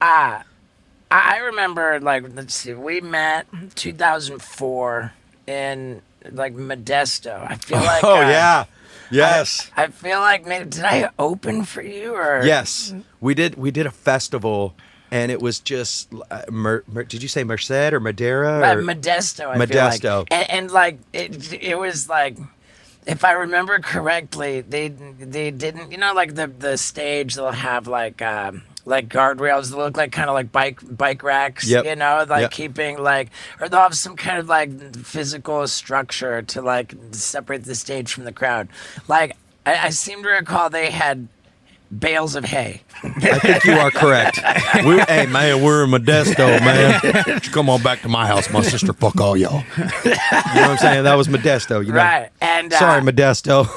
Ah, I remember, like, let's see, we met 2004 in, like, Modesto. I feel like, Oh yeah, yes, I feel like maybe, did I open for you or? yes. We did a festival, and it was just. Did you say Merced or Madeira or Modesto, I feel like. Modesto? And like, it was like, if I remember correctly, they didn't, like the stage, they'll have like guardrails that look like kind of like bike racks, Yep. like Yep. keeping like, or they'll have some kind of like physical structure to like separate the stage from the crowd. Like I seem to recall they had bales of hay. I think you are correct. Hey man, we're in Modesto, man. Come on back to my house. My sister fuck all y'all. You know what I'm saying? That was Modesto. You know? Right. And Sorry, Modesto.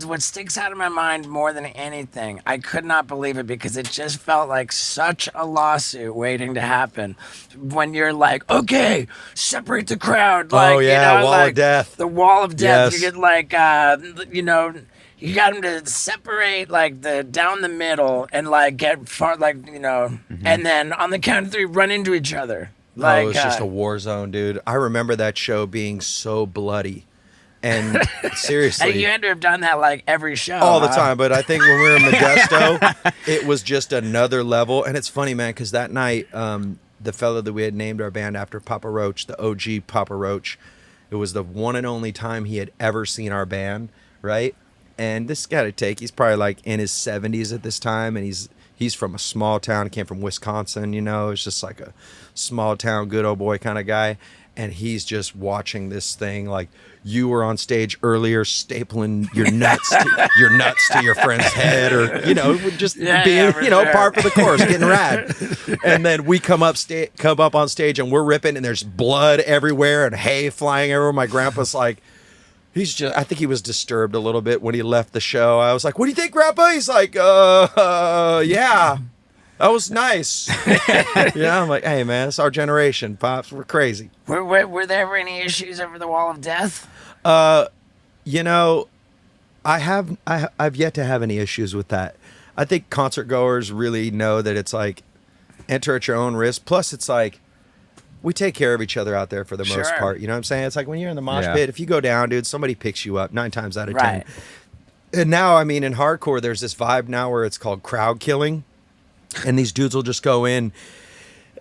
what sticks out of my mind more than anything, I could not believe it because it just felt like such a lawsuit waiting to happen. When you're like, okay, separate the crowd, like, Oh yeah, wall like of death. the wall of death. Yes. You get like, you got them to separate like the down the middle and like get far, like and then on the count of three, run into each other. Like, Oh, it was just a war zone, dude. I remember that show being so bloody. And seriously, you had to have done that like every show. all the time. But I think when we were in Modesto, it was just another level. And it's funny, man, because that night, the fellow that we had named our band after, Papa Roach, the OG Papa Roach, it was the one and only time he had ever seen our band, right? And this got to take, he's probably like in his 70s at this time, and he's from a small town, came from Wisconsin, it's just like a small town, good old boy kind of guy. And he's just watching this thing like you were on stage earlier, stapling your nuts to your friend's head, or just being sure. par for the course, getting rad. And then we come up on stage and we're ripping, and there's blood everywhere and hay flying everywhere. My grandpa's like, I think he was disturbed a little bit when he left the show. I was like, "What do you think, Grandpa?" He's like, yeah. That was nice. I'm like, hey, man, it's our generation, Pops. We're crazy. Were there ever any issues over the wall of death? I've yet to have any issues with that. I think concert goers really know that it's like enter at your own risk. Plus, it's like we take care of each other out there for the most part. You know what I'm saying? It's like when you're in the mosh pit, if you go down, dude, somebody picks you up 9 times out of 10. Right. And now, I mean, in hardcore, there's this vibe now where it's called crowd killing. And these dudes will just go in,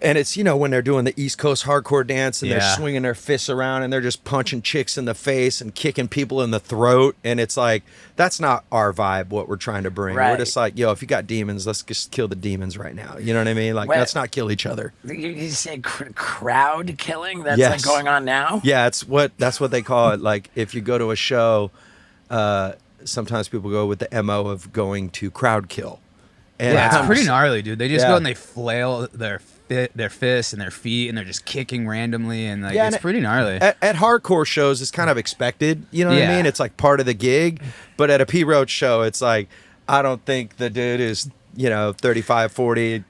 and it's, when they're doing the East Coast hardcore dance, and they're swinging their fists around, and they're just punching chicks in the face and kicking people in the throat. And it's like, that's not our vibe, what we're trying to bring. Right. We're just like, if you got demons, let's just kill the demons right now. You know what I mean? Like, let's not kill each other. You say crowd killing? That's Yes. like going on now? Yeah, that's what they call it. Like, if you go to a show, sometimes people go with the MO of going to crowd kill. And it's pretty gnarly, dude. They just Yeah. go and they flail their fists and their feet, and they're just kicking randomly, and like it's pretty gnarly. At hardcore shows, it's kind of expected. You know what I mean? It's like part of the gig. But at a P Roach show, it's like, I don't think the dude is 35, 40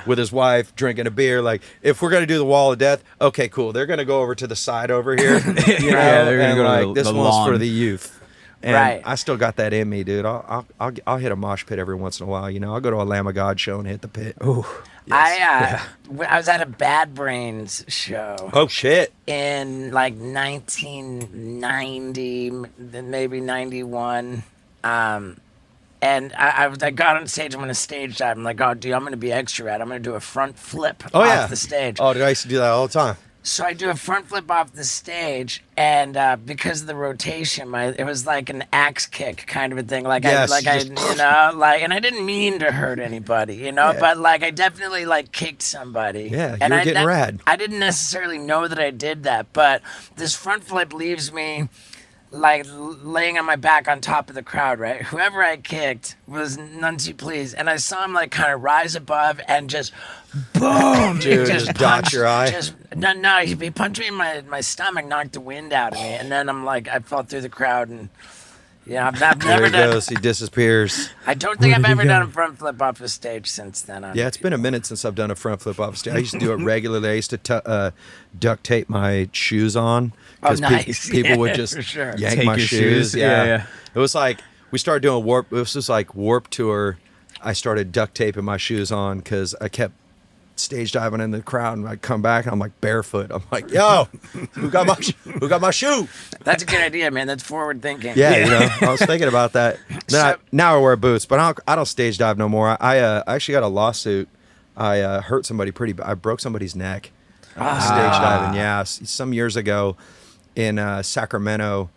with his wife drinking a beer. Like, if we're going to do the wall of death, okay, cool. They're going to go over to the side over here. They're going to go to this the one's lawn. for the youth. And Right. I still got that in me, dude. I'll hit a mosh pit every once in a while. I'll go to a Lamb of God show and hit the pit. Ooh. I was at a Bad Brains show. Oh shit! In like 1990, maybe 91. And I got on stage. I'm going to stage dive. I'm like, oh, dude, I'm going to be extra rad. I'm going to do a front flip off the stage. Oh, dude, I used to do that all the time. So I do a front flip off the stage, and because of the rotation, it was like an axe kick kind of a thing. Like Yes, and I didn't mean to hurt anybody, but like I definitely like kicked somebody. Yeah, and you were getting rad. I didn't necessarily know that I did that, but this front flip leaves me like laying on my back on top of the crowd, right? Whoever I kicked was none too pleased, and I saw him like kind of rise above and just boom, Dude, just dot your eye. No, he punched me in my stomach, knocked the wind out of me, and then I fell through the crowd, and I've There never he done. goes. He disappears. I don't think I've ever done a front flip off the stage since then. Yeah, it's been a minute since I've done a front flip off stage. I used to do it regularly. I used to duct tape my shoes on because nice. people would Yeah, just for sure. yank Take my your shoes. shoes. Yeah. It was like we started doing Warp. This was like Warp Tour. I started duct taping my shoes on because I kept stage diving in the crowd, and I'd come back and I'm like barefoot. I'm like, yo, who got my shoe? That's a good idea, man. That's forward thinking. Yeah, you know, I was thinking about that. Then now I wear boots, but I don't stage dive no more. I actually got a lawsuit. I hurt somebody I broke somebody's neck stage diving. Yeah, some years ago in Sacramento,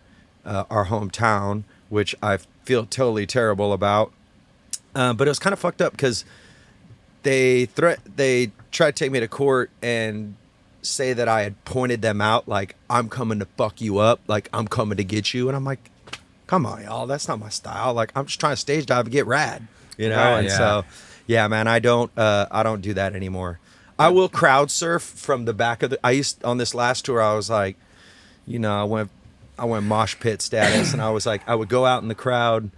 our hometown, which I feel totally terrible about. But it was kind of fucked up because they tried to take me to court and say that I had pointed them out, like, I'm coming to fuck you up, like, I'm coming to get you. And I'm like, come on, y'all, that's not my style. Like, I'm just trying to stage dive and get rad, you know? Right, and so, yeah, man, I don't do that anymore. I will crowd surf from the back of on this last tour, I was like, you know, I went mosh pit status, and I was like, I would go out in the crowd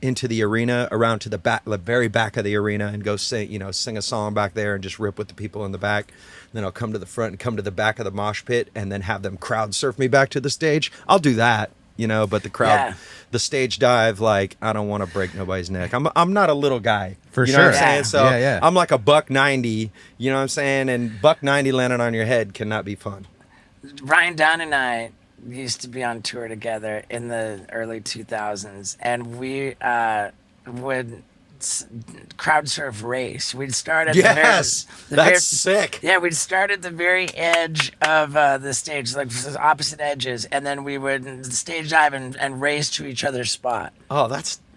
into the arena, around to the back, the very back of the arena, and go sing a song back there and just rip with the people in the back. And then I'll come to the front and come to the back of the mosh pit and then have them crowd surf me back to the stage. I'll do that, you know, but the crowd, the stage dive, like, I don't want to break nobody's neck. I'm not a little guy. For you sure. know what I'm saying? So Yeah. I'm like a $190, you know what I'm saying? And $190 landing on your head cannot be fun. Ryan Dunn and I used to be on tour together in the early 2000s, and we would crowd surf race. We'd start at that's sick. Yeah, we'd start at the very edge of the stage, like opposite edges, and then we would stage dive and race to each other's spot. Oh,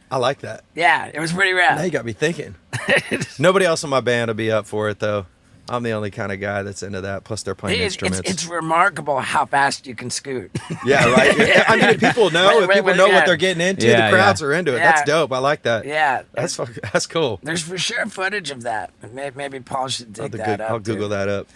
I like that. Yeah, it was pretty rad. Now you got me thinking. Nobody else in my band will be up for it, though. I'm the only kind of guy that's into that. Plus, they're playing instruments. It's remarkable how fast you can scoot. Yeah, right. I mean, if people know, what they're getting into, the crowds are into it. Yeah. That's dope. I like that. Yeah, that's cool. There's for sure footage of that. Maybe Paul should dig that up. I'll Google that up.